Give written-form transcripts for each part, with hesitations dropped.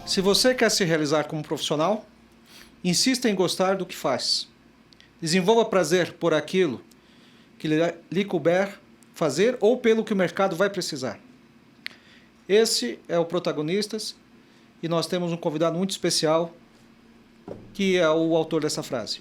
Se você quer se realizar como profissional, insista em gostar do que faz. Desenvolva prazer por aquilo que lhe couber fazer ou pelo que o mercado vai precisar. Esse é o Protagonistas e nós temos um convidado muito especial que é o autor dessa frase.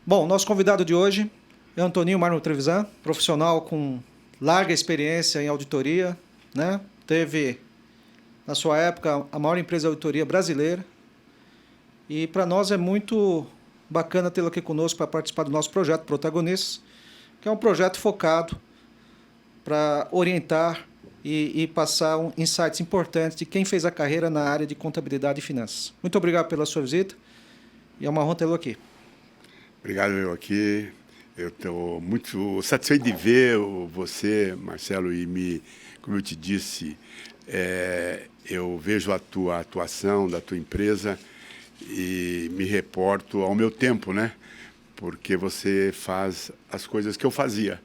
Bom, nosso convidado de hoje é Antoninho Marmo Trevisan, profissional com larga experiência em auditoria, né? Teve, na sua época, a maior empresa de auditoria brasileira. E para nós é muito bacana tê-lo aqui conosco para participar do nosso projeto Protagonistas, que é um projeto focado para orientar e passar insights importantes de quem fez a carreira na área de contabilidade e finanças. Muito obrigado pela sua visita e é uma honra tê-lo aqui. Obrigado, eu aqui. Eu estou muito satisfeito de ver você, Marcelo, como eu te disse, eu vejo a tua atuação da tua empresa e me reporto ao meu tempo, né? Porque você faz as coisas que eu fazia,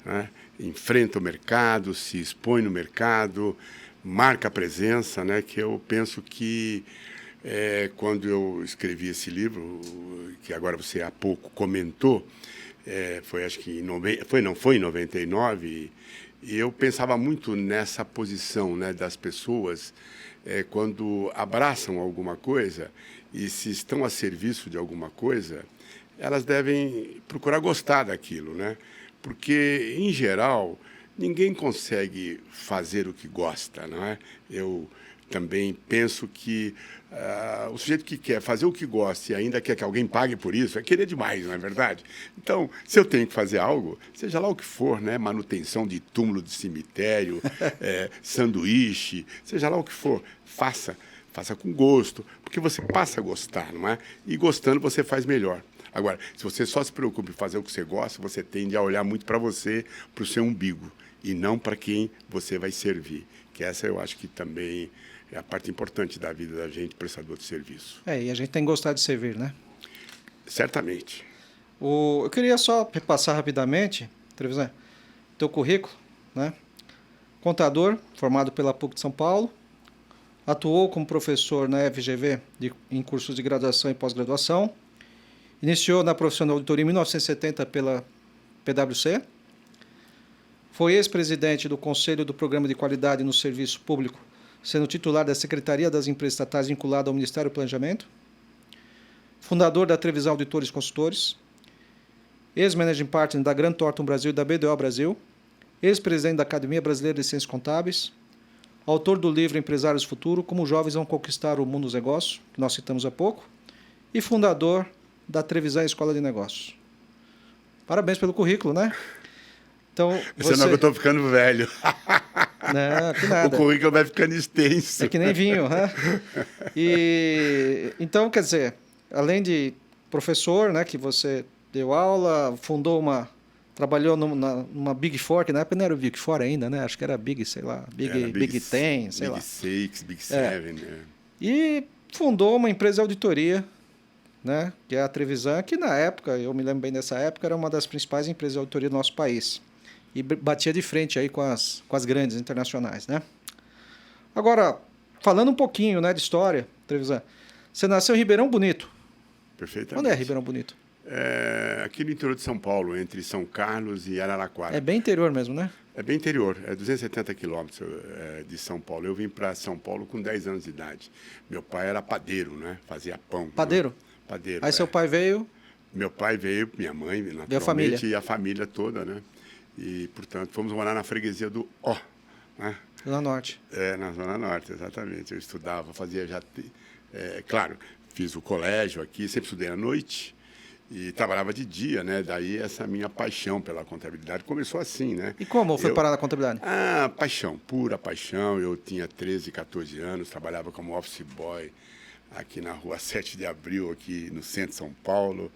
né? Enfrenta o mercado, se expõe no mercado, marca a presença, né? Que eu penso que quando eu escrevi esse livro, que agora você há pouco comentou, foi acho que foi em 99, e eu pensava muito nessa posição, né, das pessoas quando abraçam alguma coisa e se estão a serviço de alguma coisa, elas devem procurar gostar daquilo, né? Porque, em geral, ninguém consegue fazer o que gosta, não é? Eu também penso que o sujeito que quer fazer o que gosta e ainda quer que alguém pague por isso, é querer demais, não é verdade? Então, se eu tenho que fazer algo, seja lá o que for, né? Manutenção de túmulo de cemitério, sanduíche, seja lá o que for, faça com gosto, porque você passa a gostar, não é? E gostando você faz melhor. Agora, se você só se preocupa em fazer o que você gosta, você tende a olhar muito para você, para o seu umbigo, e não para quem você vai servir. Que essa eu acho que também é a parte importante da vida da gente, prestador de serviço. E a gente tem que gostar de servir, né? Certamente. Eu queria só repassar rapidamente, Trevisan, teu currículo, né? Contador, formado pela PUC de São Paulo, atuou como professor na FGV em cursos de graduação e pós-graduação, iniciou na profissão de auditoria em 1970 pela PwC, foi ex-presidente do Conselho do Programa de Qualidade no Serviço Público, sendo titular da Secretaria das Empresas Estatais vinculada ao Ministério do Planejamento, fundador da Trevisan Auditores Consultores, ex-managing partner da Grant Thornton Brasil e da BDO Brasil, ex-presidente da Academia Brasileira de Ciências Contábeis, autor do livro Empresários do Futuro, Como os Jovens Vão Conquistar o Mundo dos Negócios, que nós citamos há pouco, e fundador da Trevisan Escola de Negócios. Parabéns pelo currículo, né? Então, Senão eu estou ficando velho. Não, que nada. O currículo vai ficando extenso. É que nem vinho, né? Então, quer dizer, além de professor, né, que você deu aula, trabalhou numa Big Four, que na época não era o Big Four ainda, né? Acho que era Big, sei lá, Big Ten, sei lá. Big Six, Big Seven. E fundou uma empresa de auditoria, né, que é a Trevisan, que na época, eu me lembro bem dessa época, era uma das principais empresas de auditoria do nosso país. E batia de frente aí com as grandes internacionais, né? Agora, falando um pouquinho, né, de história, Trevisan, você nasceu em Ribeirão Bonito. Perfeitamente. Onde é Ribeirão Bonito? Aqui no interior de São Paulo, entre São Carlos e Araraquara. É bem interior mesmo, né? É bem interior, 270 quilômetros de São Paulo. Eu vim para São Paulo com 10 anos de idade. Meu pai era padeiro, né? Fazia pão. Padeiro? Né? Padeiro. Aí seu pai veio? Meu pai veio, minha mãe, naturalmente, a família. E a família toda, né? E, portanto, fomos morar na freguesia do Ó, né? Zona Norte. Na Zona Norte, exatamente. Eu estudava, fazia já... claro, fiz o colégio aqui, sempre estudei à noite e trabalhava de dia, né? Daí essa minha paixão pela contabilidade começou assim, né? E como foi parar na contabilidade? Paixão, pura paixão. Eu tinha 13, 14 anos, trabalhava como office boy aqui na rua 7 de Abril, aqui no centro de São Paulo.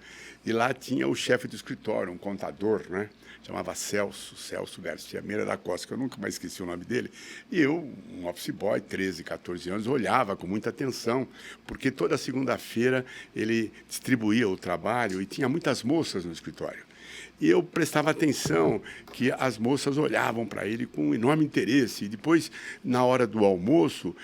E lá tinha o chefe do escritório, um contador, né? Chamava Celso Garcia Meira da Costa, que eu nunca mais esqueci o nome dele. E eu, um office boy, 13, 14 anos, olhava com muita atenção, porque toda segunda-feira ele distribuía o trabalho e tinha muitas moças no escritório. E eu prestava atenção que as moças olhavam para ele com enorme interesse. E depois, na hora do almoço,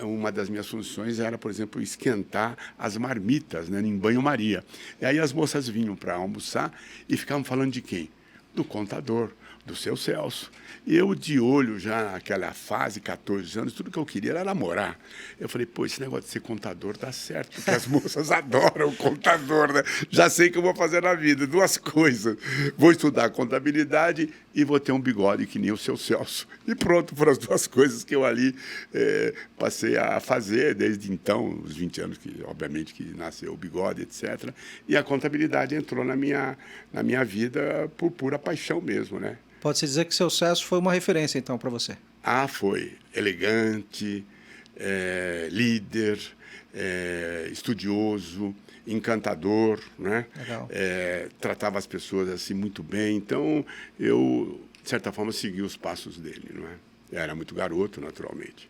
uma das minhas funções era, por exemplo, esquentar as marmitas, né, em banho-maria. E aí as moças vinham para almoçar e ficavam falando de quem? Do contador, do seu Celso. E eu, de olho já naquela fase, 14 anos, tudo que eu queria era namorar. Eu falei, pô, esse negócio de ser contador dá certo, porque as moças adoram o contador, né? Já sei o que eu vou fazer na vida, duas coisas. Vou estudar contabilidade e vou ter um bigode que nem o seu Celso. E pronto, foram as duas coisas que eu ali passei a fazer desde então, os 20 anos, que obviamente que nasceu o bigode, etc. E a contabilidade entrou na minha vida por pura paixão mesmo, né? Pode-se dizer que seu Celso foi uma referência, então, para você? Ah, foi. Elegante, líder, estudioso, encantador, né? Legal. Tratava as pessoas assim muito bem. Então, eu, de certa forma, segui os passos dele, não é? Eu era muito garoto, naturalmente.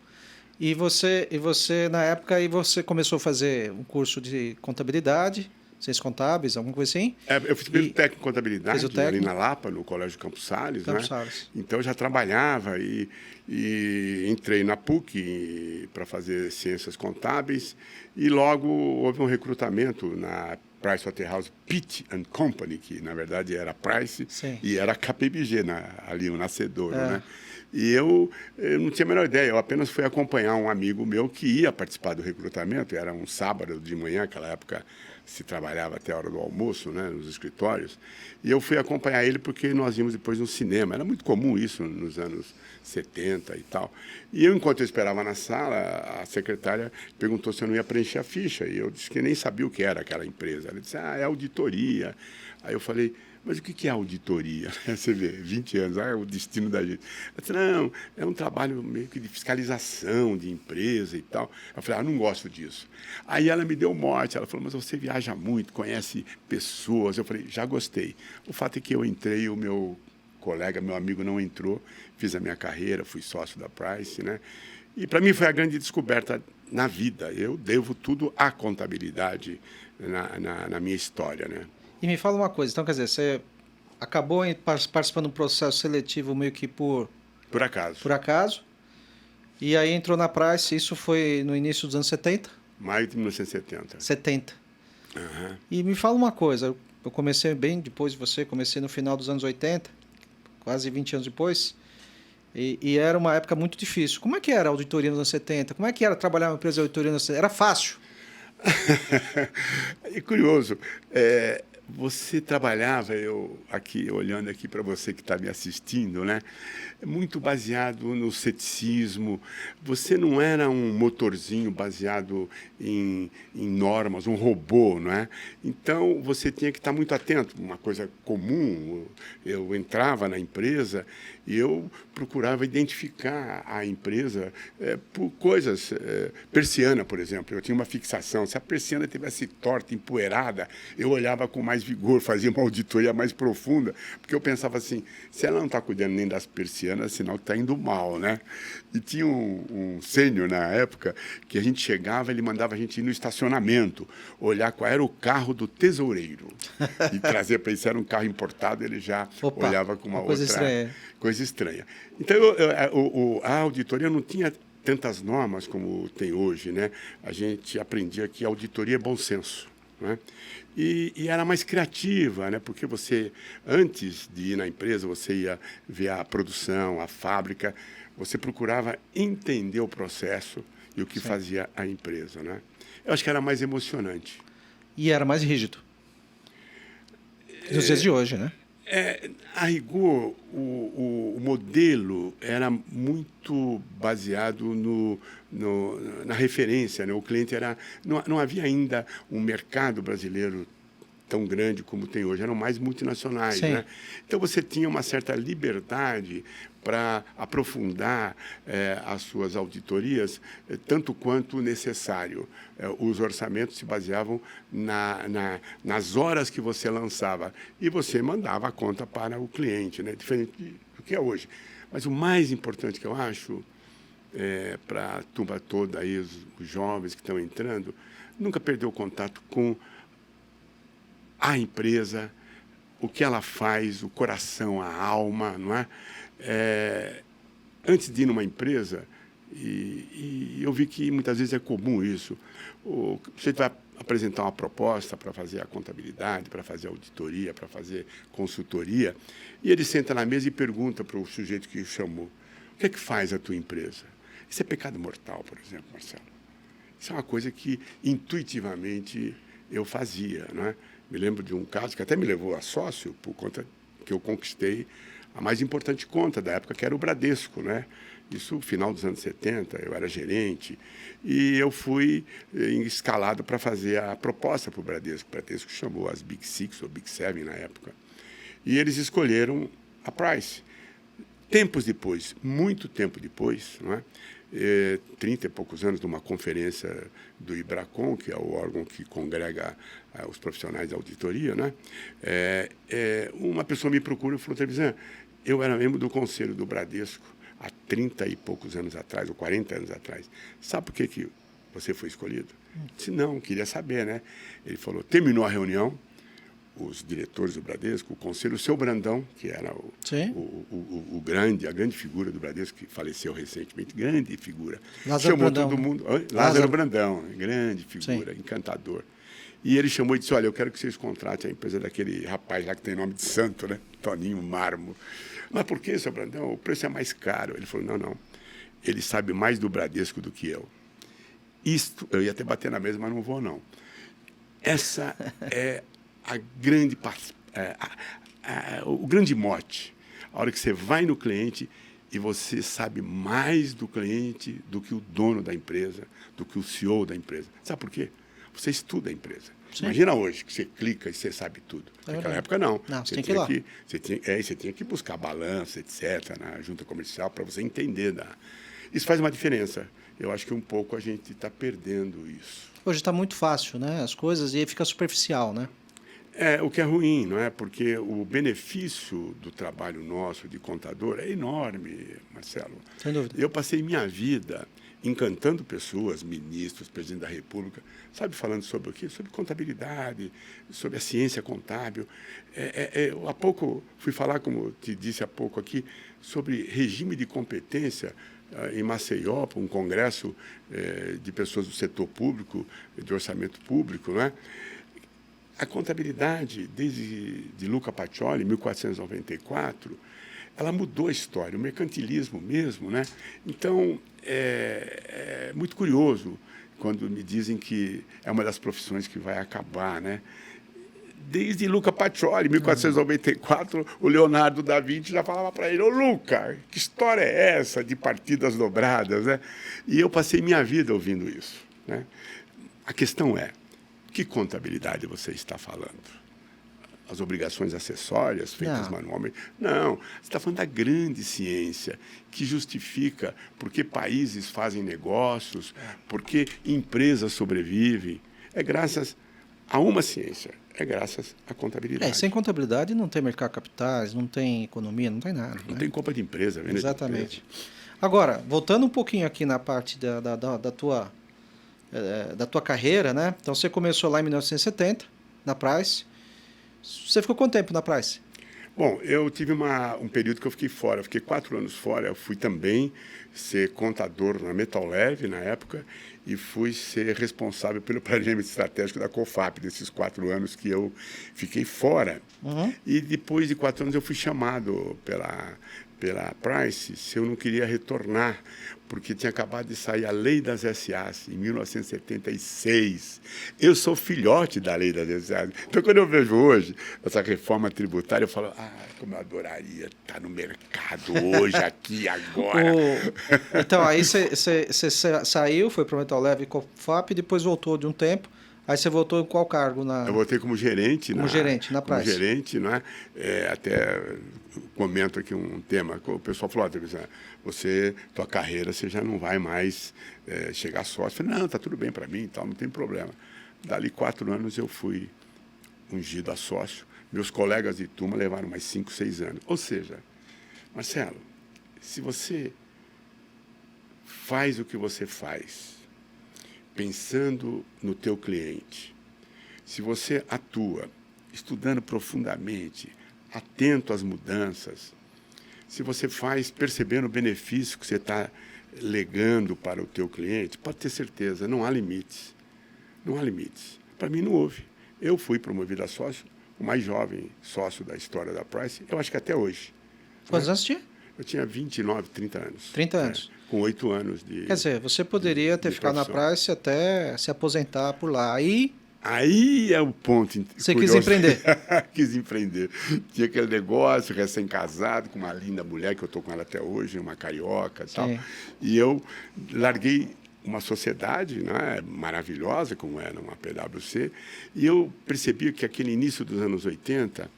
E você, na época, aí você começou a fazer um curso de contabilidade, ciências contábeis, alguma coisa assim? Eu fiz primeiro técnico em contabilidade, ali na Lapa, no Colégio Campos Salles, Campos né? Salles. Então, eu já trabalhava e entrei na PUC para fazer ciências contábeis e logo houve um recrutamento na PricewaterhouseCoopers Company, que na verdade era Price. Sim. E era KPMG, ali o nascedouro, né? E eu não tinha a menor ideia, eu apenas fui acompanhar um amigo meu que ia participar do recrutamento, era um sábado de manhã, aquela época se trabalhava até a hora do almoço, né, nos escritórios, e eu fui acompanhar ele porque nós íamos depois no cinema, era muito comum isso nos anos 70 e tal. E eu, enquanto eu esperava na sala, a secretária perguntou se eu não ia preencher a ficha, e eu disse que nem sabia o que era aquela empresa. Ela disse, é auditoria. Aí eu falei, mas o que é auditoria? Você vê, 20 anos, é o destino da gente. Ela disse, não, é um trabalho meio que de fiscalização de empresa e tal. Eu falei, não gosto disso. Aí ela me deu morte, ela falou, mas você viaja muito, conhece pessoas. Eu falei, já gostei. O fato é que eu entrei, o meu colega, meu amigo não entrou, fiz a minha carreira, fui sócio da Price, né? E para mim foi a grande descoberta na vida. Eu devo tudo à contabilidade na minha história, né? E me fala uma coisa, então quer dizer, você acabou participando de um processo seletivo meio que por acaso. Por acaso. E aí entrou na Price, isso foi no início dos anos 70? Maio de 1970. 70. Uhum. E me fala uma coisa, eu comecei bem depois de você, comecei no final dos anos 80, quase 20 anos depois, e era uma época muito difícil. Como é que era a auditoria nos anos 70? Como é que era trabalhar numa empresa de auditoria nos anos 70? Era fácil? É curioso. Você trabalhava, eu aqui olhando aqui para você que está me assistindo, né? Muito baseado no ceticismo. Você não era um motorzinho baseado em normas, um robô, não é? Então você tinha que estar muito atento. Uma coisa comum, eu entrava na empresa e eu procurava identificar a empresa por coisas. Persiana, por exemplo, eu tinha uma fixação. Se a persiana tivesse torta, empoeirada, eu olhava com mais vigor, fazia uma auditoria mais profunda, porque eu pensava assim, se ela não está cuidando nem das persianas, é sinal que está indo mal, né? E tinha um sênior na época que a gente chegava, ele mandava a gente ir no estacionamento, olhar qual era o carro do tesoureiro e trazer para ele, se era um carro importado, ele já olhava com uma coisa outra estranha. Coisa estranha. Então, a auditoria não tinha tantas normas como tem hoje, né? A gente aprendia que a auditoria é bom senso, né? E era mais criativa, né? Porque você, antes de ir na empresa, você ia ver a produção, a fábrica, você procurava entender o processo e o que fazia a empresa, né? Eu acho que era mais emocionante. E era mais rígido. Nos dias de hoje, né? A rigor, o modelo era muito baseado na referência, né? O cliente era... Não havia ainda um mercado brasileiro tão grande como tem hoje, eram mais multinacionais, Sim. né? Então você tinha uma certa liberdade para aprofundar as suas auditorias tanto quanto necessário. Os orçamentos se baseavam nas horas que você lançava e você mandava a conta para o cliente, né? Diferente do que é hoje. Mas o mais importante que eu acho, para a turma toda, aí, os jovens que estão entrando, nunca perder o contato com a empresa, o que ela faz, o coração, a alma, não é? Antes de ir numa empresa, e eu vi que muitas vezes é comum isso, você vai apresentar uma proposta para fazer a contabilidade, para fazer a auditoria, para fazer consultoria, e ele senta na mesa e pergunta para o sujeito que chamou: o que é que faz a tua empresa? Isso é pecado mortal, por exemplo, Marcelo. Isso é uma coisa que intuitivamente eu fazia, não é? Me lembro de um caso que até me levou a sócio, por conta que eu conquistei a mais importante conta da época, que era o Bradesco, né? Isso no final dos anos 70, eu era gerente, e eu fui escalado para fazer a proposta para o Bradesco. O Bradesco chamou as Big Six, ou Big Seven na época, e eles escolheram a Price. Tempos depois, muito tempo depois, não é? 30 e poucos anos, numa conferência do IBRACON, que é o órgão que congrega os profissionais da auditoria, né? Uma pessoa me procura e falou: Trevisan, eu era membro do conselho do Bradesco há 30 e poucos anos atrás, ou 40 anos atrás. Sabe por que você foi escolhido? Eu disse: não, queria saber, né? Ele falou: terminou a reunião, os diretores do Bradesco, o conselho, o seu Brandão, que era a grande figura do Bradesco, que faleceu recentemente, grande figura. Lázaro chamou Brandão, todo mundo. Lázaro Brandão, grande figura, encantador. E ele chamou e disse: olha, eu quero que vocês contratem a empresa daquele rapaz lá que tem nome de santo, né? Toninho Marmo. Mas por que, seu Brandão? O preço é mais caro. Ele falou: não, ele sabe mais do Bradesco do que eu. Isto, eu ia até bater na mesa, mas não vou, não. Essa é a grande o grande mote. A hora que você vai no cliente e você sabe mais do cliente do que o dono da empresa, do que o CEO da empresa. Sabe por quê? Você estuda a empresa. Sim. Imagina hoje que você clica e você sabe tudo. Naquela época, não. Você tem que ir lá. Você tinha que buscar balança, etc., na junta comercial, para você entender. Isso faz uma diferença. Eu acho que um pouco a gente está perdendo isso. Hoje está muito fácil, né? As coisas, e aí fica superficial, né? O que é ruim, não é? Porque o benefício do trabalho nosso de contador é enorme, Marcelo. Sem dúvida. Eu passei minha vida encantando pessoas, ministros, presidente da República, sabe, falando sobre o quê? Sobre contabilidade, sobre a ciência contábil. Eu há pouco fui falar, como te disse há pouco aqui, sobre regime de competência em Maceió, para um congresso de pessoas do setor público, de orçamento público, não é? A contabilidade, desde de Luca Pacioli, 1494, ela mudou a história, o mercantilismo mesmo, né? Então, é muito curioso quando me dizem que é uma das profissões que vai acabar, né? Desde Luca Pacioli, 1494, o Leonardo da Vinci já falava para ele: ô Luca, que história é essa de partidas dobradas, né? E eu passei minha vida ouvindo isso, né? A questão é: que contabilidade você está falando? As obrigações acessórias feitas manualmente? Não, você está falando da grande ciência que justifica por que países fazem negócios, por que empresas sobrevivem. É graças a uma ciência, é graças à contabilidade. Sem contabilidade não tem mercado de capitais, não tem economia, não tem nada. Não tem compra de empresa. Venda Exatamente. De empresa. Agora, voltando um pouquinho aqui na parte da tua carreira, né? Então você começou lá em 1970, na Price. Você ficou quanto tempo na Price? Bom, eu tive um período que eu fiquei fora. Eu fiquei 4 anos fora. Eu fui também ser contador na Metal Leve, na época, e fui ser responsável pelo planejamento estratégico da COFAP, desses 4 anos que eu fiquei fora. Uhum. E depois de 4 anos eu fui chamado pela Price se eu não queria retornar, porque tinha acabado de sair a Lei das SAs, em 1976. Eu sou filhote da Lei das SAs. Então, quando eu vejo hoje essa reforma tributária, eu falo: como eu adoraria estar no mercado hoje, aqui, agora. Então, aí você saiu, foi para o Metal Leve e COFAP, depois voltou de um tempo. Aí você voltou em qual cargo? Eu voltei como gerente. Como gerente, na Como Price. gerente, né? Até comento aqui um tema. O pessoal falou, tua carreira, você já não vai mais chegar a sócio. Eu falei, não, tá tudo bem para mim, tal, não tem problema. Dali 4 anos eu fui ungido a sócio. Meus colegas de turma levaram mais 5, 6 anos. Ou seja, Marcelo, se você faz o que você faz, pensando no teu cliente, se você atua estudando profundamente, atento às mudanças, se você faz percebendo o benefício que você está legando para o teu cliente, pode ter certeza, não há limites. Não há limites. Para mim não houve. Eu fui promovido a sócio, o mais jovem sócio da história da Price, eu acho que até hoje. Quantos anos tinha? Eu tinha 29, 30 anos. 30 anos. Com 8 anos de... Quer dizer, você poderia ter ficado na Price até se aposentar por lá. Aí é o ponto. Você quis empreender. Quis empreender. Tinha aquele negócio, recém-casado, com uma linda mulher, que eu estou com ela até hoje, uma carioca e tal. E eu larguei uma sociedade, né, maravilhosa, como era uma PwC, e eu percebi que aquele início dos anos 80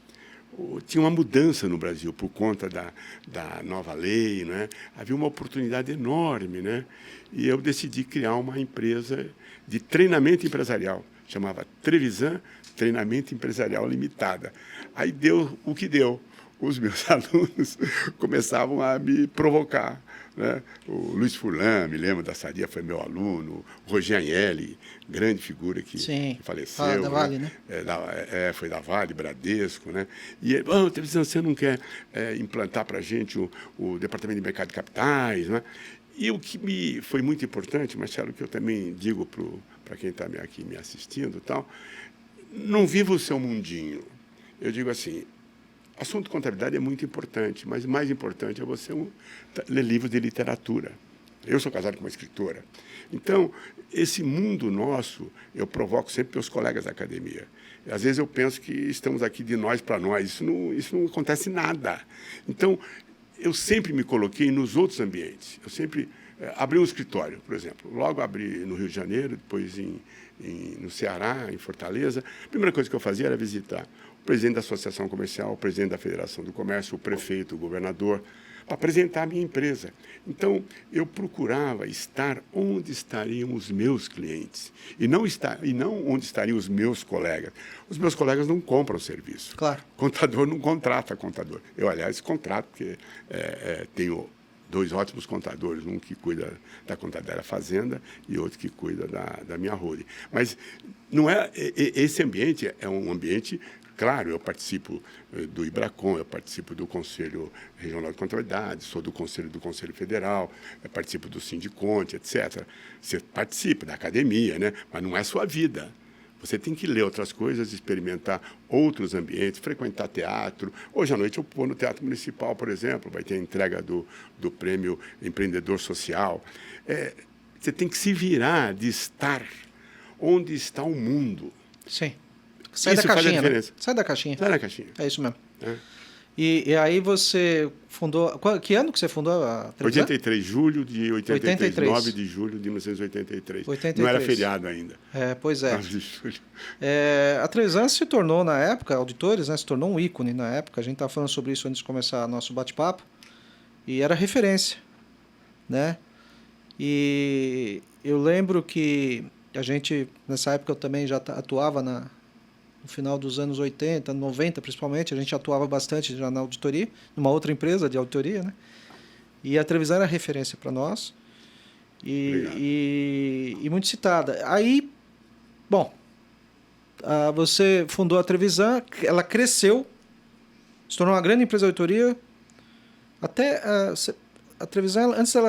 tinha uma mudança no Brasil por conta da nova lei, né? Havia uma oportunidade enorme, né? E eu decidi criar uma empresa de treinamento empresarial, chamava Trevisan Treinamento Empresarial Limitada. Aí deu o que deu. Os meus alunos começavam a me provocar, né? O Luiz Furlan, me lembro da Sadia, foi meu aluno. O Roger Agnelli, grande figura que faleceu. Da Vale, né? Foi da Vale, Bradesco, né? E ele, Trevisan, você não quer implantar para a gente o Departamento de Mercado de Capitais, né? E o que me foi muito importante, Marcelo, que eu também digo para quem está aqui me assistindo, tal, não viva o seu mundinho. Eu digo assim, assunto de contabilidade é muito importante, mas mais importante é você ler livros de literatura. Eu sou casado com uma escritora. Então, esse mundo nosso, eu provoco sempre meus colegas da academia. Às vezes eu penso que estamos aqui de nós para nós. Isso não acontece nada. Então, eu sempre me coloquei nos outros ambientes. Eu sempre abri um escritório, por exemplo. Logo abri no Rio de Janeiro, depois no Ceará, em Fortaleza. A primeira coisa que eu fazia era visitar o presidente da Associação Comercial, o presidente da Federação do Comércio, o prefeito, o governador, para apresentar a minha empresa. Então, eu procurava estar onde estariam os meus clientes e não onde estariam os meus colegas. Os meus colegas não compram serviço. Claro. Contador não contrata contador. Eu, aliás, contrato, porque tenho 2 ótimos contadores, um que cuida da contabilidade da fazenda e outro que cuida da minha holding. Mas não esse ambiente é um ambiente... Claro, eu participo do IBRACON, eu participo do Conselho Regional de Contabilidade, sou do Conselho Federal, eu participo do Sindiconte, etc. Você participa da academia, né? Mas não é sua vida. Você tem que ler outras coisas, experimentar outros ambientes, frequentar teatro. Hoje à noite eu vou no Teatro Municipal, por exemplo, vai ter a entrega do Prêmio Empreendedor Social. Você tem que se virar de estar onde está o mundo. Sim. Sai da caixinha, né? Sai da caixinha. Sai da caixinha. É isso mesmo. E aí você fundou... Que ano que você fundou a Trevisan? 83, julho de 83. 9 de julho de 1983. 83. Não era feriado ainda. Pois é. 9 de julho. A Trevisan se tornou, na época, auditores, né, se tornou um ícone na época. A gente estava falando sobre isso antes de começar nosso bate-papo. E era referência, né? E eu lembro que a gente, nessa época, eu também já atuava no final dos anos 80, 90 principalmente, a gente atuava bastante já na auditoria, numa outra empresa de auditoria, né? E a Trevisan era referência para nós e muito citada. Aí, bom, você fundou a Trevisan, ela cresceu, se tornou uma grande empresa de auditoria, até a Trevisan, antes dela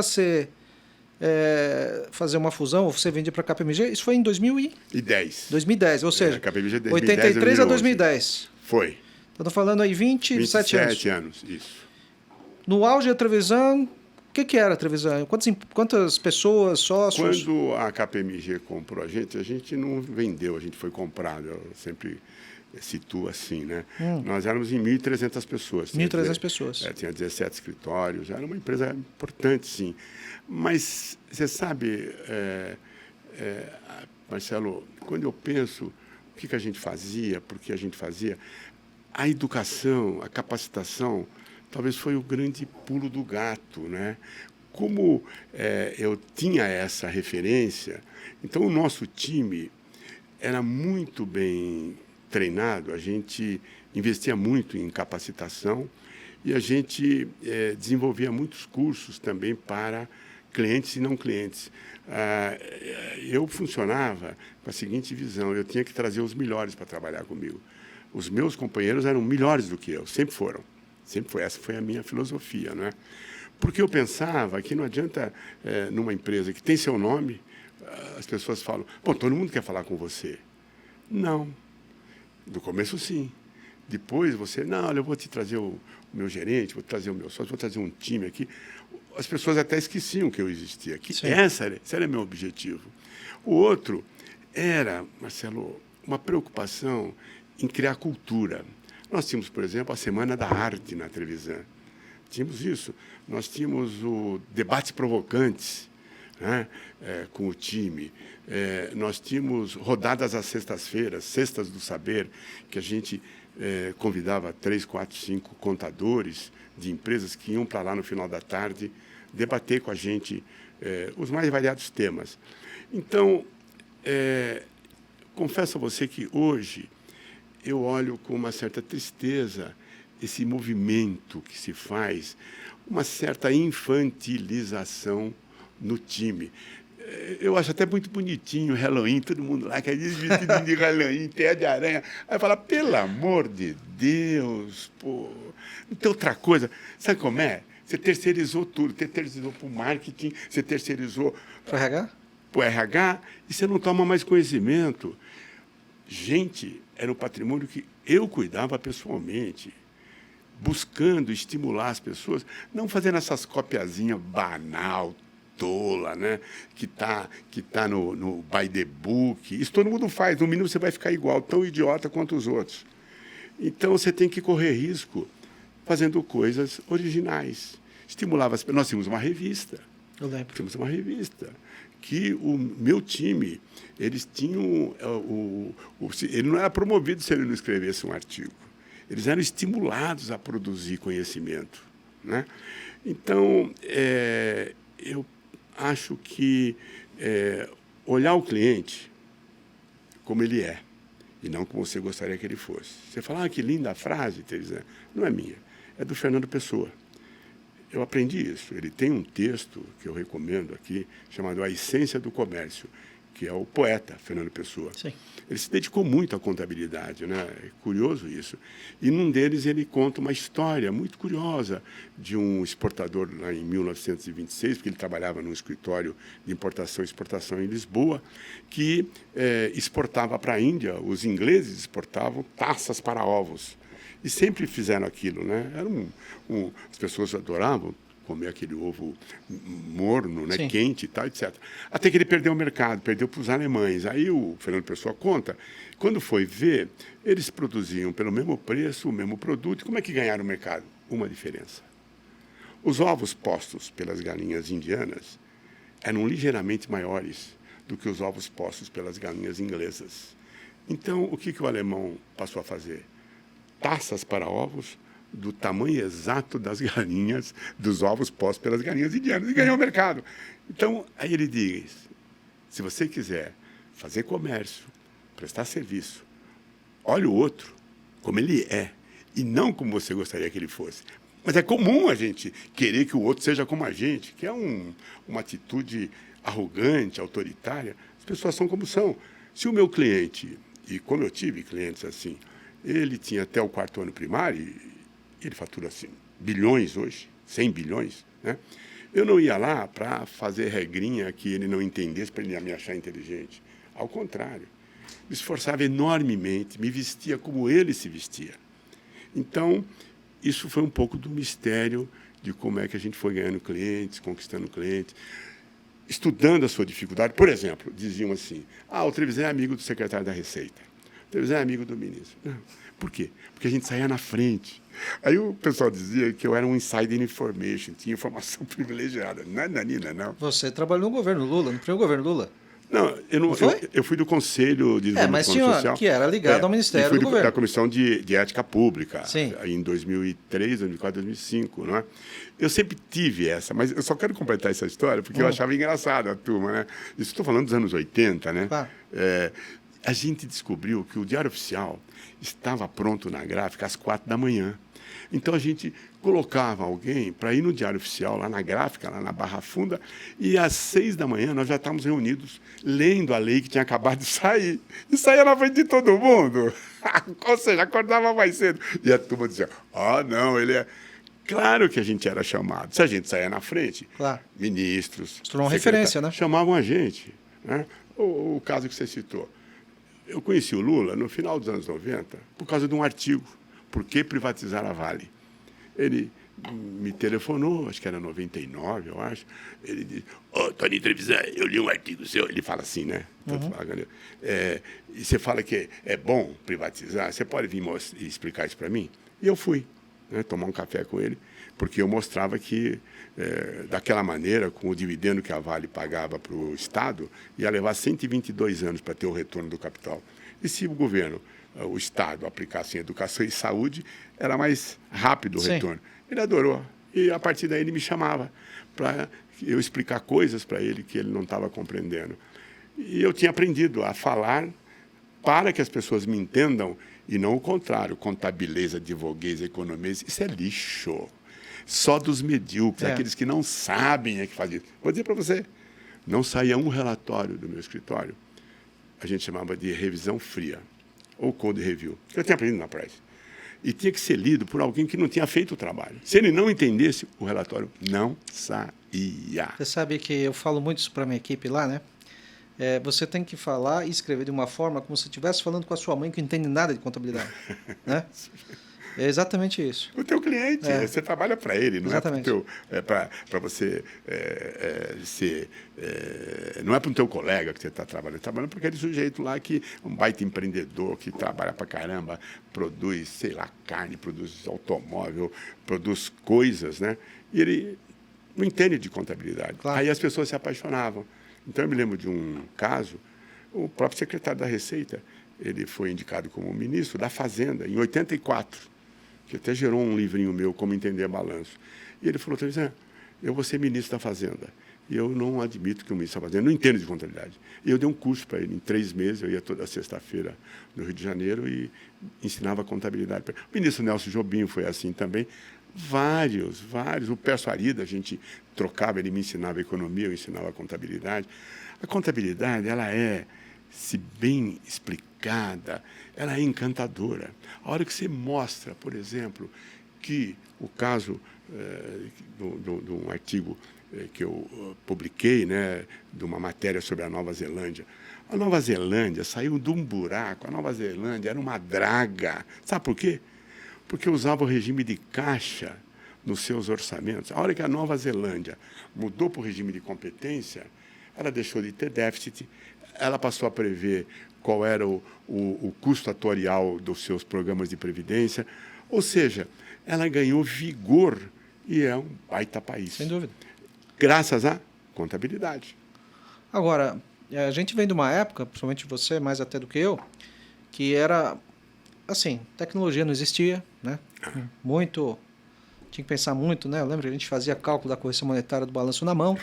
fazer uma fusão, ou você vendia para a KPMG, isso foi em 2010. 2010, ou seja, KPMG 2010, 83 a 2010. Foi. Estou falando aí 27 anos. 27 anos, isso. No auge da Trevisan, o que era a Trevisan? Quantas pessoas, sócios? Quando a KPMG comprou a gente não vendeu, a gente foi comprado. Eu sempre situo assim, né? Nós éramos em 1.300 pessoas. 1.300 pessoas. Tinha 17 escritórios, era uma empresa importante, sim. Mas, você sabe, Marcelo, quando eu penso o que a gente fazia, por que a gente fazia, a educação, a capacitação, talvez foi o grande pulo do gato, né? Como eu tinha essa referência, então o nosso time era muito bem treinado, a gente investia muito em capacitação e a gente desenvolvia muitos cursos também para clientes e não clientes. Eu funcionava com a seguinte visão, eu tinha que trazer os melhores para trabalhar comigo. Os meus companheiros eram melhores do que eu, sempre foram. Sempre foi, essa foi a minha filosofia, né? Porque eu pensava que não adianta, numa empresa que tem seu nome, as pessoas falam, pô, todo mundo quer falar com você. Não. No começo, sim. Depois você, não, olha, eu vou te trazer o meu gerente, vou trazer o meu sócio, vou trazer um time aqui. As pessoas até esqueciam que eu existia. Que esse era meu objetivo. O outro era, Marcelo, uma preocupação em criar cultura. Nós tínhamos, por exemplo, a Semana da Arte na televisão. Tínhamos isso. Nós tínhamos o Debates Provocantes, né, com o time. Nós tínhamos rodadas às sextas-feiras, Sextas do Saber, que a gente convidava 3, 4, 5 contadores de empresas que iam para lá no final da tarde debater com a gente os mais variados temas. Então, confesso a você que hoje eu olho com uma certa tristeza esse movimento que se faz, uma certa infantilização no time. Eu acho até muito bonitinho o Halloween, todo mundo lá, que é vestido de Halloween, teia de aranha. Aí fala, pelo amor de Deus, pô, não tem outra coisa. Sabe como é? Você terceirizou tudo, você terceirizou para o marketing, você terceirizou para o RH? Para o RH, e você não toma mais conhecimento. Gente, era um patrimônio que eu cuidava pessoalmente, buscando estimular as pessoas, não fazendo essas copiazinhas banal, tola, né? que tá no by the book. Isso todo mundo faz. No mínimo você vai ficar igual, tão idiota quanto os outros. Então você tem que correr risco fazendo coisas originais. Estimulava as pessoas. Nós tínhamos uma revista. Eu lembro. Tínhamos uma revista que o meu time, eles tinham ele não era promovido se ele não escrevesse um artigo. Eles eram estimulados a produzir conhecimento, né? Então, eu acho que olhar o cliente como ele é, e não como você gostaria que ele fosse. Você fala, que linda frase, Teresa. Não é minha, é do Fernando Pessoa. Eu aprendi isso. Ele tem um texto que eu recomendo aqui, chamado A Essência do Comércio, que é o poeta Fernando Pessoa. Sim. Ele se dedicou muito à contabilidade, né? É curioso isso. E num deles ele conta uma história muito curiosa de um exportador lá em 1926, porque ele trabalhava num escritório de importação e exportação em Lisboa, que exportava para a Índia, os ingleses exportavam taças para ovos. E sempre fizeram aquilo, né? As pessoas adoravam comer aquele ovo morno, né, quente e tal, etc. Até que ele perdeu o mercado, perdeu para os alemães. Aí o Fernando Pessoa conta, quando foi ver, eles produziam pelo mesmo preço, o mesmo produto. E como é que ganharam o mercado? Uma diferença. Os ovos postos pelas galinhas indianas eram ligeiramente maiores do que os ovos postos pelas galinhas inglesas. Então, o que o alemão passou a fazer? Taças para ovos do tamanho exato das galinhas, dos ovos postos pelas galinhas indianas, e ganhou o mercado. Então, aí ele diz, se você quiser fazer comércio, prestar serviço, olhe o outro como ele é, e não como você gostaria que ele fosse. Mas é comum a gente querer que o outro seja como a gente, que é uma atitude arrogante, autoritária. As pessoas são como são. Se o meu cliente, e como eu tive clientes assim, ele tinha até o 4º ano primário, ele fatura assim, bilhões hoje, 100 bilhões, né? Eu não ia lá para fazer regrinha que ele não entendesse, para ele me achar inteligente. Ao contrário, me esforçava enormemente, me vestia como ele se vestia. Então, isso foi um pouco do mistério de como é que a gente foi ganhando clientes, conquistando clientes, estudando a sua dificuldade. Por exemplo, diziam assim, o Trevisan é amigo do secretário da Receita, o Trevisan é amigo do ministro. Não. Por quê? Porque a gente saía na frente. Aí o pessoal dizia que eu era um insider information, tinha informação privilegiada. Não é nanina, não. Você trabalhou no governo Lula, no primeiro governo Lula? Não, Não foi? eu fui do Conselho de Desenvolvimento Mas Econômico e tinha, Social. que era ligado ao E Ministério fui do Governo. da Comissão de Ética Pública, Sim. em 2003, 2004, 2005, não é? Eu sempre tive essa, mas eu só quero completar essa história porque eu achava engraçado a turma, né? Isso estou falando dos anos 80, né? Claro. A gente descobriu que o Diário Oficial estava pronto na gráfica às 4 da manhã. Então a gente colocava alguém para ir no Diário Oficial, lá na gráfica, lá na Barra Funda, e às 6 da manhã nós já estávamos reunidos, lendo a lei que tinha acabado de sair. E saía na frente de todo mundo. Ou seja, acordava mais cedo. E a turma dizia, não, ele é... Claro que a gente era chamado. Se a gente saía na frente, Claro. ministros... Se tornou uma referência, né? Chamavam a gente. Né? O caso que você citou. Eu conheci o Lula no final dos anos 90 por causa de um artigo. Por que privatizar a Vale? Ele me telefonou, acho que era 99, eu acho. Ele disse, Tony Trevisan, eu li um artigo seu. Ele fala assim, né? E você fala que é bom privatizar, você pode vir explicar isso para mim? E eu fui, né, tomar um café com ele, porque eu mostrava que, daquela maneira, com o dividendo que a Vale pagava para o Estado, ia levar 122 anos para ter o retorno do capital. E se o governo, o Estado, aplicasse em educação e saúde, era mais rápido o retorno. Ele adorou. E, a partir daí, ele me chamava para eu explicar coisas para ele que ele não estava compreendendo. E eu tinha aprendido a falar para que as pessoas me entendam e não o contrário, contabiliza, advogueza, economia, isso é lixo. Só dos medíocres, aqueles que não sabem é que fazem isso. Vou dizer para você, não saía um relatório do meu escritório, a gente chamava de revisão fria, ou code review, que eu tinha aprendido na praia. E tinha que ser lido por alguém que não tinha feito o trabalho. Se ele não entendesse, o relatório não saía. Você sabe que eu falo muito isso para a minha equipe lá, né? Você tem que falar e escrever de uma forma como se estivesse falando com a sua mãe que não entende nada de contabilidade. Né? É exatamente isso. O teu cliente, você trabalha para ele, não exatamente. É para você ser... não é para o teu colega que você está trabalhando para aquele sujeito lá que um baita empreendedor, que trabalha para caramba, produz, sei lá, carne, produz automóvel, produz coisas, né? E ele não entende de contabilidade. Claro. Aí as pessoas se apaixonavam. Então, eu me lembro de um caso, o próprio secretário da Receita, ele foi indicado como ministro da Fazenda, em 84, que até gerou um livrinho meu, Como Entender Balanço. E ele falou, eu vou ser ministro da Fazenda. E eu não admito que o ministro da Fazenda não entenda de contabilidade. E eu dei um curso para ele, em 3 meses, eu ia toda sexta-feira no Rio de Janeiro e ensinava contabilidade para ele. O ministro Nelson Jobim foi assim também. Vários. O Perso Arida, a gente trocava, ele me ensinava economia, eu ensinava contabilidade. A contabilidade, ela é, se bem explicada, ela é encantadora. A hora que você mostra, por exemplo, que o caso de um artigo que eu publiquei, né, de uma matéria sobre a Nova Zelândia. A Nova Zelândia saiu de um buraco, a Nova Zelândia era uma draga. Sabe por quê? Porque usava o regime de caixa nos seus orçamentos. A hora que a Nova Zelândia mudou para o regime de competência, ela deixou de ter déficit, ela passou a prever qual era o custo atuarial dos seus programas de previdência, ou seja, ela ganhou vigor e é um baita país. Sem dúvida. Graças à contabilidade. Agora, a gente vem de uma época, principalmente você, mais até do que eu, que era... Assim, tecnologia não existia, né? Muito, tinha que pensar muito, né? Eu lembro que a gente fazia cálculo da correção monetária do balanço na mão,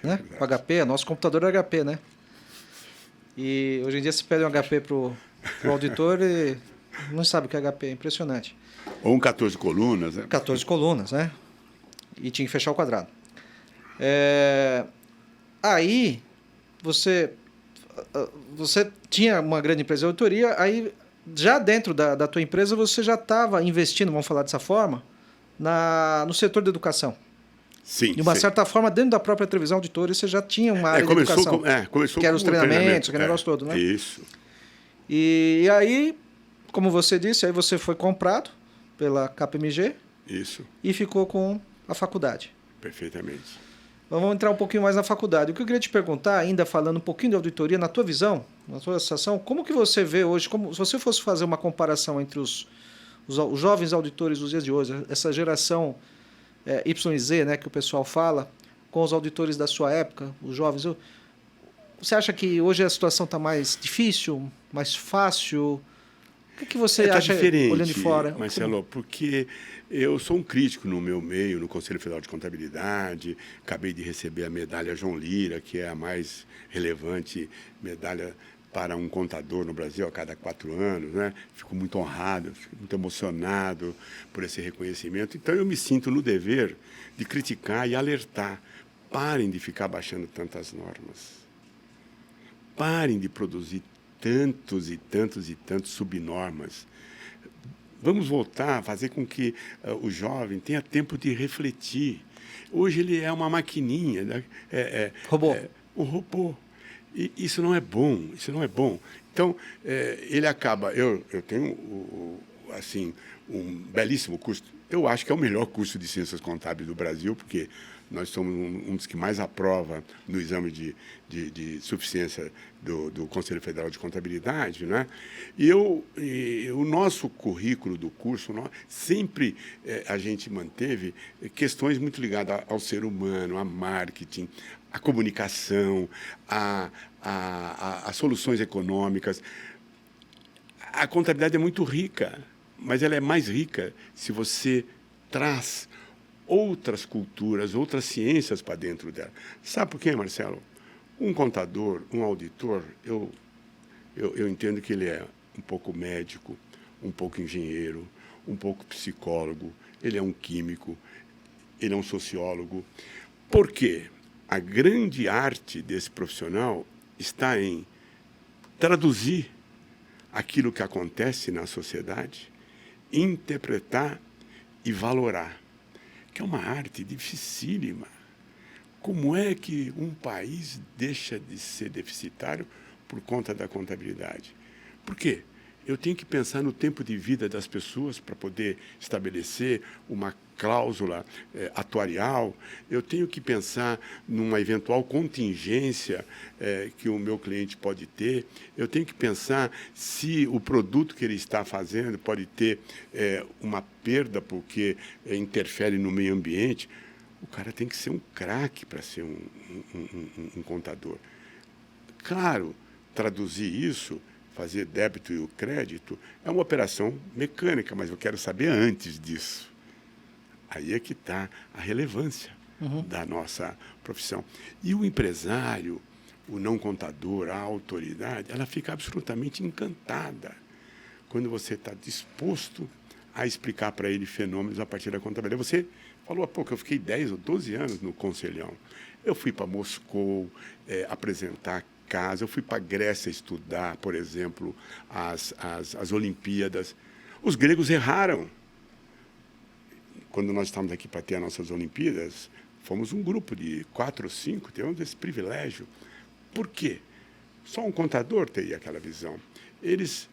né? O HP, nosso computador era HP, né? E hoje em dia se pede um HP pro auditor e não sabe o que é HP, é impressionante. Ou um 14 colunas, né? 14 colunas, né? E tinha que fechar o quadrado. Aí, você tinha uma grande empresa de auditoria, aí... Já dentro da tua empresa, você já estava investindo, vamos falar dessa forma, no setor da educação. Sim. De uma certa forma, dentro da própria televisão auditora, você já tinha uma área de educação. Começou que era os treinamentos, aquele negócio todo, né? Isso. E aí, como você disse, aí você foi comprado pela KPMG. Isso. E ficou com a faculdade. Perfeitamente. Vamos entrar um pouquinho mais na faculdade. O que eu queria te perguntar, ainda falando um pouquinho de auditoria, na tua visão, na tua situação, como que você vê hoje, se você fosse fazer uma comparação entre os jovens auditores dos dias de hoje, essa geração Y e Z, né, que o pessoal fala, com os auditores da sua época, os jovens, Você acha que hoje a situação está mais difícil, mais fácil? O que você Tá acha olhando de diferente, fora? Marcelo, porque eu sou um crítico no meu meio, no Conselho Federal de Contabilidade. Acabei de receber a medalha João Lira, que é a mais relevante medalha para um contador no Brasil a cada 4 anos, né? Fico muito honrado, fico muito emocionado por esse reconhecimento. Então, eu me sinto no dever de criticar e alertar. Parem de ficar baixando tantas normas. Parem de produzir tantos e tantos e tantos subnormas. Vamos voltar a fazer com que o jovem tenha tempo de refletir. Hoje ele é uma maquininha, né? Robô. Um robô. E isso não é bom, isso não é bom. Então, ele acaba... Eu tenho, assim, um belíssimo curso. Eu acho que é o melhor curso de ciências contábeis do Brasil, porque nós somos um dos que mais aprova no exame de suficiência do Conselho Federal de Contabilidade, né? E o nosso currículo do curso, sempre a gente manteve questões muito ligadas ao ser humano, a marketing, a comunicação, a soluções econômicas. A contabilidade é muito rica, mas ela é mais rica se você traz outras culturas, outras ciências para dentro dela. Sabe por quê, Marcelo? Um contador, um auditor, eu entendo que ele é um pouco médico, um pouco engenheiro, um pouco psicólogo, ele é um químico, ele é um sociólogo. Por quê? A grande arte desse profissional está em traduzir aquilo que acontece na sociedade, interpretar e valorar, que é uma arte dificílima. Como é que um país deixa de ser deficitário por conta da contabilidade? Por quê? Eu tenho que pensar no tempo de vida das pessoas para poder estabelecer uma cláusula atuarial. Eu tenho que pensar numa eventual contingência que o meu cliente pode ter. Eu tenho que pensar se o produto que ele está fazendo pode ter uma perda porque interfere no meio ambiente. O cara tem que ser um craque para ser um contador. Claro, traduzir isso, fazer débito e o crédito, é uma operação mecânica, mas eu quero saber antes disso. Aí é que está a relevância da nossa profissão. E o empresário, o não contador, a autoridade, ela fica absolutamente encantada quando você está disposto a explicar para ele fenômenos a partir da contabilidade. Você falou há pouco, eu fiquei 10 ou 12 anos no Conselhão. Eu fui para Moscou apresentar casos, eu fui para a Grécia estudar, por exemplo, as Olimpíadas. Os gregos erraram. Quando nós estávamos aqui para ter as nossas Olimpíadas, fomos um grupo de 4 ou 5, tivemos esse privilégio. Por quê? Só um contador teria aquela visão. Eles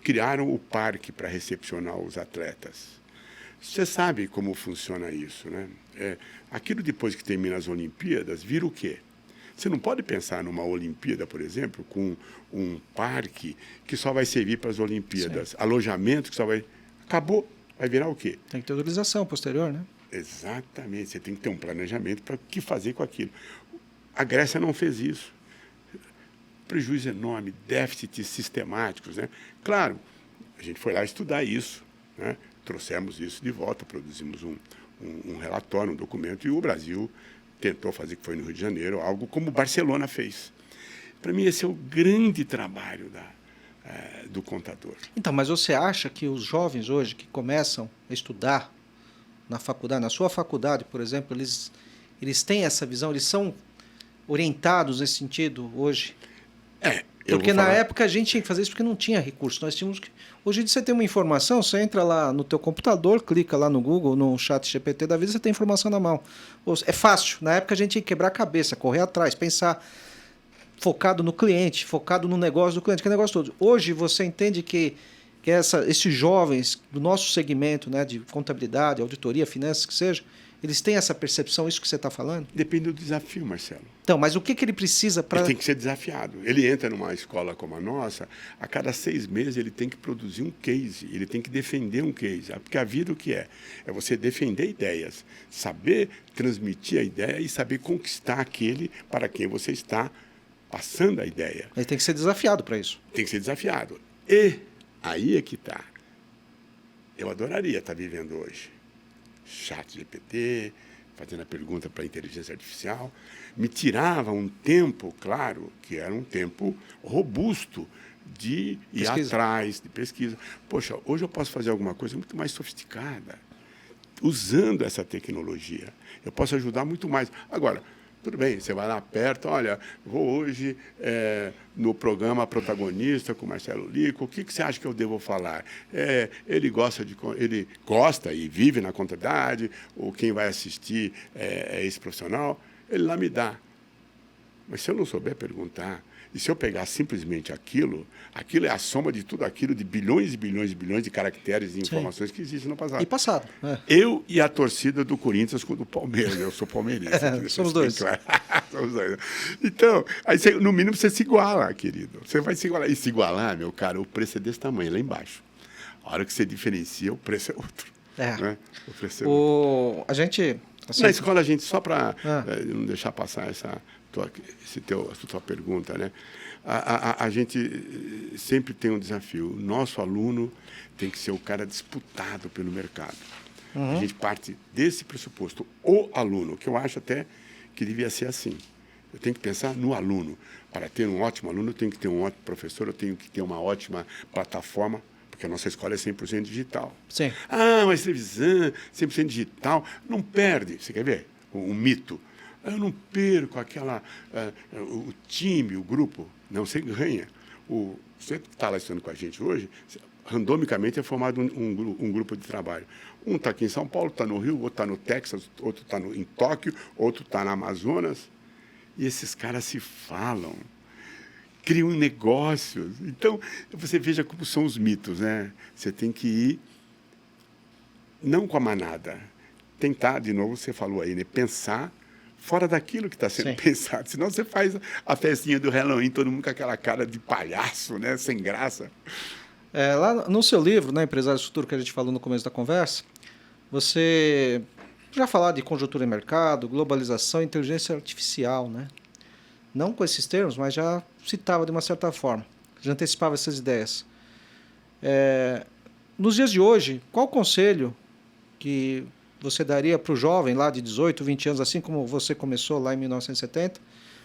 criaram o parque para recepcionar os atletas. Você sabe como funciona isso, né? Aquilo depois que termina as Olimpíadas, vira o quê? Você não pode pensar numa Olimpíada, por exemplo, com um parque que só vai servir para as Olimpíadas, alojamento que só vai... Acabou. Vai virar o quê? Tem que ter autorização posterior, né? Exatamente. Você tem que ter um planejamento para o que fazer com aquilo. A Grécia não fez isso. Prejuízo enorme, déficits sistemáticos, né? Claro, a gente foi lá estudar isso, né? Trouxemos isso de volta, produzimos um relatório, um documento, e o Brasil tentou fazer, que foi no Rio de Janeiro, algo como Barcelona fez. Para mim, esse é o grande trabalho do contador. Então, mas você acha que os jovens hoje que começam a estudar na faculdade, na sua faculdade, por exemplo, eles têm essa visão, eles são orientados nesse sentido hoje? Porque na época a gente tinha que fazer isso porque não tinha recurso. Nós tínhamos que... Hoje você tem uma informação, você entra lá no teu computador, clica lá no Google, no chat GPT da vida, você tem informação na mão. É fácil. Na época a gente tinha que quebrar a cabeça, correr atrás, pensar focado no cliente, focado no negócio do cliente, que é o negócio todo. Hoje você entende que esses jovens do nosso segmento, né, de contabilidade, auditoria, finanças, que seja, eles têm essa percepção, isso que você está falando? Depende do desafio, Marcelo. Então, mas o que ele precisa para... Ele tem que ser desafiado. Ele entra numa escola como a nossa, a cada 6 meses ele tem que produzir um case, ele tem que defender um case. Porque a vida o que é? É você defender ideias, saber transmitir a ideia e saber conquistar aquele para quem você está passando a ideia. Ele tem que ser desafiado para isso. Tem que ser desafiado. E aí é que está. Eu adoraria estar vivendo hoje. ChatGPT, fazendo a pergunta para a inteligência artificial. Me tirava um tempo, claro, que era um tempo robusto de ir atrás, de pesquisa. Poxa, hoje eu posso fazer alguma coisa muito mais sofisticada, usando essa tecnologia. Eu posso ajudar muito mais. Agora, tudo bem, você vai lá perto, olha, vou hoje no programa Protagonista com o Marcelo Lico, o que você acha que eu devo falar? Ele gosta e vive na contabilidade, ou quem vai assistir é esse profissional, ele lá me dá. Mas se eu não souber perguntar, e se eu pegar simplesmente aquilo é a soma de tudo aquilo, de bilhões e bilhões e bilhões de caracteres e informações que existem no passado. E passado. Eu e a torcida do Corinthians com o do Palmeiras. Eu sou palmeirense. Somos dois. Somos dois. Então, aí você, no mínimo você se iguala, querido. Você vai se igualar. E se igualar, meu cara, o preço é desse tamanho, lá embaixo. A hora que você diferencia, o preço é outro. Né? O preço é outro. A gente... Assim, na escola, a gente, só para não deixar passar essa tua pergunta, né? A gente sempre tem um desafio. O nosso aluno tem que ser o cara disputado pelo mercado. A gente parte desse pressuposto. O aluno, que eu acho até que devia ser assim. Eu tenho que pensar no aluno. Para ter um ótimo aluno, eu tenho que ter um ótimo professor, eu tenho que ter uma ótima plataforma, porque a nossa escola é 100% digital. Sim. Mas televisão, 100% digital, não perde. Você quer ver? Um mito. Eu não perco o time, o grupo. Não, você ganha. Você que está lá estudando com a gente hoje, randomicamente é formado um grupo de trabalho. Um está aqui em São Paulo, está no Rio, outro está no Texas, outro está em Tóquio, outro está na Amazonas. E esses caras se falam, criam negócios. Então, você veja como são os mitos, né? Você tem que ir, não com a manada, tentar, de novo, você falou aí, né? Pensar fora daquilo que está sendo pensado. Senão você faz a festinha do Halloween, todo mundo com aquela cara de palhaço, né? Sem graça. Lá no seu livro, né, Empresários do Futuro, que a gente falou no começo da conversa, você já falou de conjuntura de mercado, globalização e inteligência artificial, né? Não com esses termos, mas já citava de uma certa forma, já antecipava essas ideias. Nos dias de hoje, qual conselho que você daria para o jovem lá de 18, 20 anos, assim como você começou lá em 1970?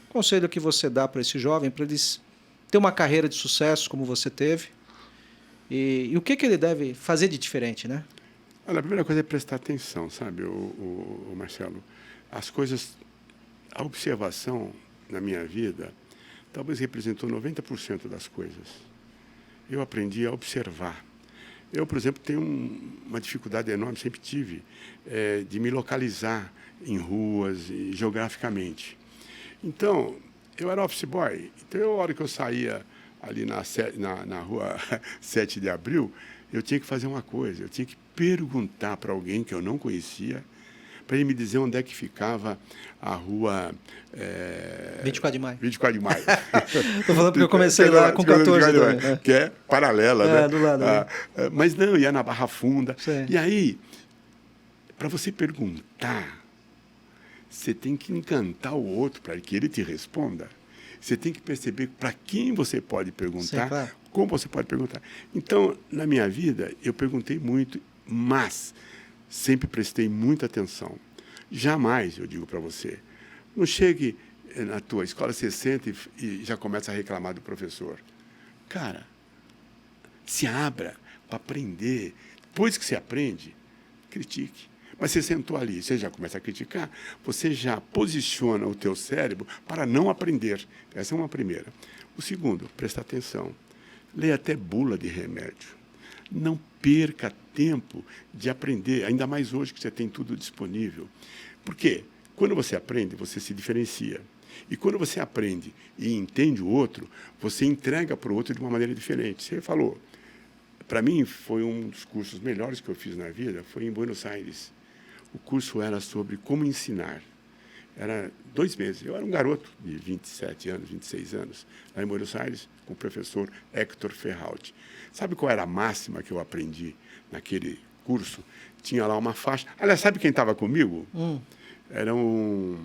Conselho que você dá para esse jovem, para eles ter uma carreira de sucesso como você teve? E o que ele deve fazer de diferente, né? Olha, a primeira coisa é prestar atenção, sabe, o Marcelo? As coisas, a observação na minha vida, talvez representou 90% das coisas. Eu aprendi a observar. Eu, por exemplo, tenho uma dificuldade enorme, sempre tive, de me localizar em ruas e geograficamente. Então, eu era office boy. Então, a hora que eu saía ali na rua 7 de Abril, eu tinha que fazer uma coisa. Eu tinha que perguntar para alguém que eu não conhecia, para ele me dizer onde é que ficava a rua... 24 de maio. 24 de maio. Estou falando porque eu comecei lá com 14 anos. Né? Que é paralela, né? Do lado. Mas não, ia na Barra Funda. Sim. E aí, para você perguntar, você tem que encantar o outro para que ele te responda. Você tem que perceber para quem você pode perguntar, sim, claro. Como você pode perguntar. Então, na minha vida, eu perguntei muito, mas sempre prestei muita atenção. Jamais, eu digo para você, não chegue na tua escola, você senta e já começa a reclamar do professor. Cara, se abra para aprender. Depois que você aprende, critique. Mas você sentou ali, você já começa a criticar, você já posiciona o teu cérebro para não aprender. Essa é uma primeira. O segundo, presta atenção. Leia até bula de remédio. Não perca tempo de aprender, ainda mais hoje que você tem tudo disponível. Por quê? Quando você aprende, você se diferencia. E quando você aprende e entende o outro, você entrega para o outro de uma maneira diferente. Você falou, para mim, foi um dos cursos melhores que eu fiz na vida, foi em Buenos Aires. O curso era sobre como ensinar. Era 2 meses. Eu era um garoto de 27 anos, 26 anos, lá em Buenos Aires, com o professor Héctor Ferraldi. Sabe qual era a máxima que eu aprendi naquele curso? Tinha lá uma faixa. Aliás, sabe quem estava comigo? Era o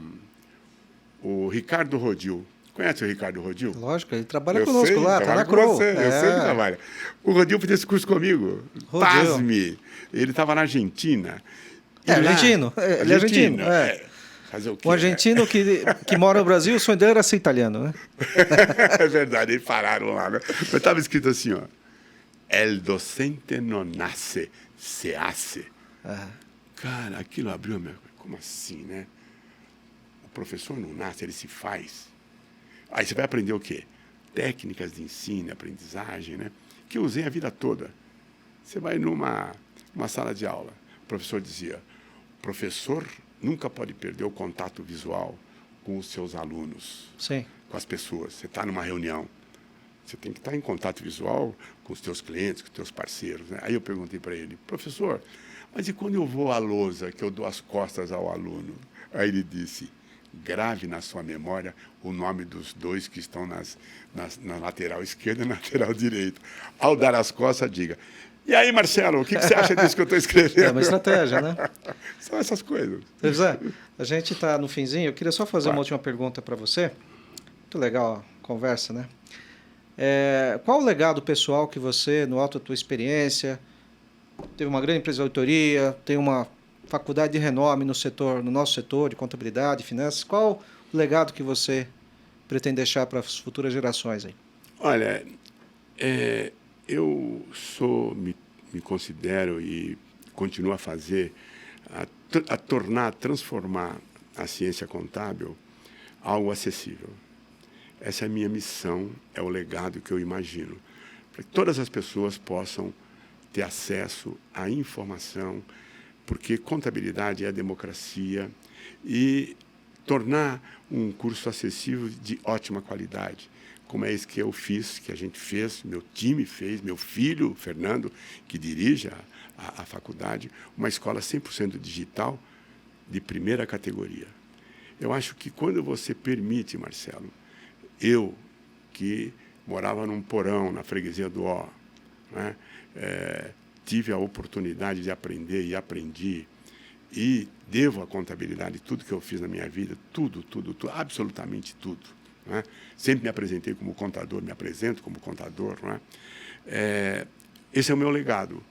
Ricardo Rodil. Conhece o Ricardo Rodil? Lógico, ele trabalha Eu conosco sei, lá, tá trabalha na com Crow. você, eu sei que trabalha. O Rodil fez esse curso comigo. Rodil. Pasme! Ele estava na Argentina. E lá- Argentino. Ele é argentino. Fazer o quê? Um argentino que mora no Brasil, o sonho dele era ser italiano, né? É verdade, eles pararam lá, né? Mas estava escrito assim, ó. El docente no nace, se hace. Cara, aquilo abriu a minha... Como assim, né? O professor não nasce, ele se faz. Aí você vai aprender o quê? Técnicas de ensino, aprendizagem, né? Que eu usei a vida toda. Você vai numa sala de aula, o professor dizia, o professor nunca pode perder o contato visual com os seus alunos, Sim. com as pessoas. Você está numa reunião, você tem que estar em contato visual com os teus clientes, com os teus parceiros, né? Aí eu perguntei para ele, professor, mas e quando eu vou à lousa, que eu dou as costas ao aluno? Aí ele disse, grave na sua memória o nome dos dois que estão na lateral esquerda e na lateral direita. Ao dar as costas, diga, e aí, Marcelo, o que você acha disso que eu estou escrevendo? É uma estratégia, né? São essas coisas. José, a gente está no finzinho, eu queria só fazer Claro. uma última pergunta para você. Muito legal a conversa, né? Qual o legado pessoal que você, no alto da tua experiência, teve uma grande empresa de auditoria, tem uma faculdade de renome no nosso setor de contabilidade, finanças, qual o legado que você pretende deixar para as futuras gerações aí? Olha, eu me considero e continuo a fazer, a transformar a ciência contábil algo acessível. Essa é a minha missão, é o legado que eu imagino, para que todas as pessoas possam ter acesso à informação, porque contabilidade é democracia, e tornar um curso acessível de ótima qualidade, como é isso que eu fiz, que a gente fez, meu time fez, meu filho, Fernando, que dirige a faculdade, uma escola 100% digital, de primeira categoria. Eu acho que quando você permite, Marcelo, eu, que morava num porão, na freguesia do Ó, né, tive a oportunidade de aprender e aprendi, e devo à contabilidade tudo que eu fiz na minha vida, tudo, absolutamente tudo. Né? Sempre me apresentei como contador, me apresento como contador. Não é? Esse é o meu legado.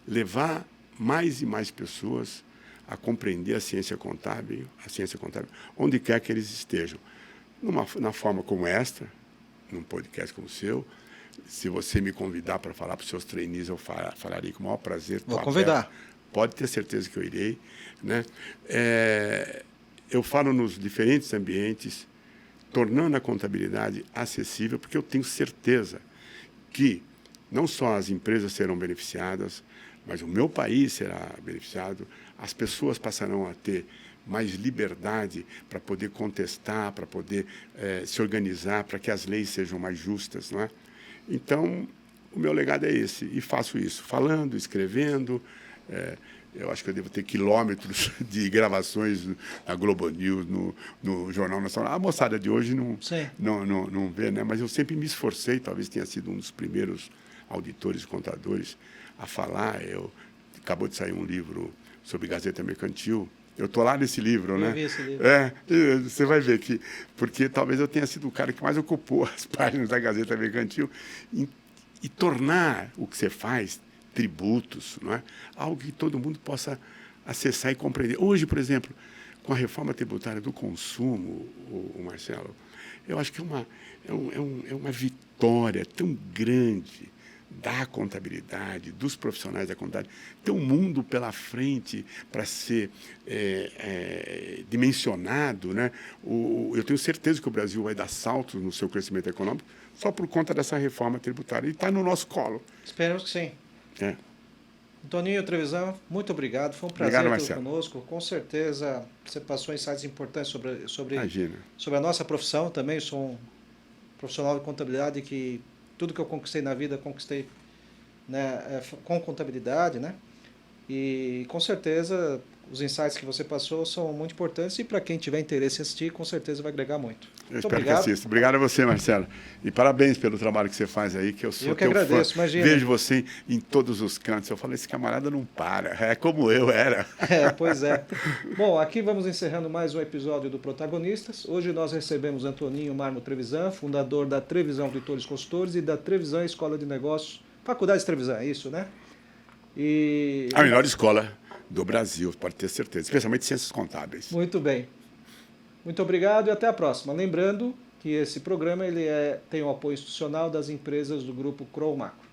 Levar mais e mais pessoas a compreender a ciência contábil, onde quer que eles estejam. Na forma como esta, num podcast como o seu, se você me convidar para falar para os seus trainees, eu falarei com o maior prazer. Vou convidar. Pode ter certeza que eu irei. Né? Eu falo nos diferentes ambientes, tornando a contabilidade acessível, porque eu tenho certeza que não só as empresas serão beneficiadas, mas o meu país será beneficiado, as pessoas passarão a ter mais liberdade para poder contestar, para poder se organizar, para que as leis sejam mais justas. Não é? Então, o meu legado é esse, e faço isso, falando, escrevendo. Eu acho que eu devo ter quilômetros de gravações na Globo News, no Jornal Nacional. A moçada de hoje não vê, né? Mas eu sempre me esforcei, talvez tenha sido um dos primeiros auditores e contadores a falar. Acabou de sair um livro sobre Gazeta Mercantil. Eu estou lá nesse livro, né? Eu vi esse livro. Você vai ver que... Porque talvez eu tenha sido o cara que mais ocupou as páginas da Gazeta Mercantil e tornar o que você faz tributos, não é? Algo que todo mundo possa acessar e compreender. Hoje, por exemplo, com a reforma tributária do consumo, o Marcelo, eu acho que é uma vitória tão grande da contabilidade, dos profissionais da contabilidade. Tem um mundo pela frente para ser dimensionado. Né? Eu tenho certeza que o Brasil vai dar saltos no seu crescimento econômico só por conta dessa reforma tributária. E está no nosso colo. Esperamos que sim. Toninho Trevisan, muito obrigado. Foi um prazer tê-lo conosco. Com certeza você passou insights importantes sobre a nossa profissão também. Eu sou um profissional de contabilidade que tudo que eu conquistei na vida, conquistei, né, com contabilidade, né? E com certeza os insights que você passou são muito importantes e para quem tiver interesse em assistir, com certeza vai agregar muito. Eu Muito espero obrigado. que assista. Obrigado a você, Marcelo. E parabéns pelo trabalho que você faz aí, que eu sou Eu que teu agradeço, fã. imagina. Vejo você em todos os cantos. Eu falo, esse camarada não para. É como eu era. Pois é. Bom, aqui vamos encerrando mais um episódio do Protagonistas. Hoje nós recebemos Antoninho Marmo Trevisan, fundador da Trevisan Auditores Consultores e da Trevisan Escola de Negócios, Faculdade de Trevisan, é isso, né? E... A melhor escola do Brasil, pode ter certeza, especialmente ciências contábeis. Muito bem. Muito obrigado e até a próxima. Lembrando que esse programa tem o apoio institucional das empresas do Grupo Crow Macro.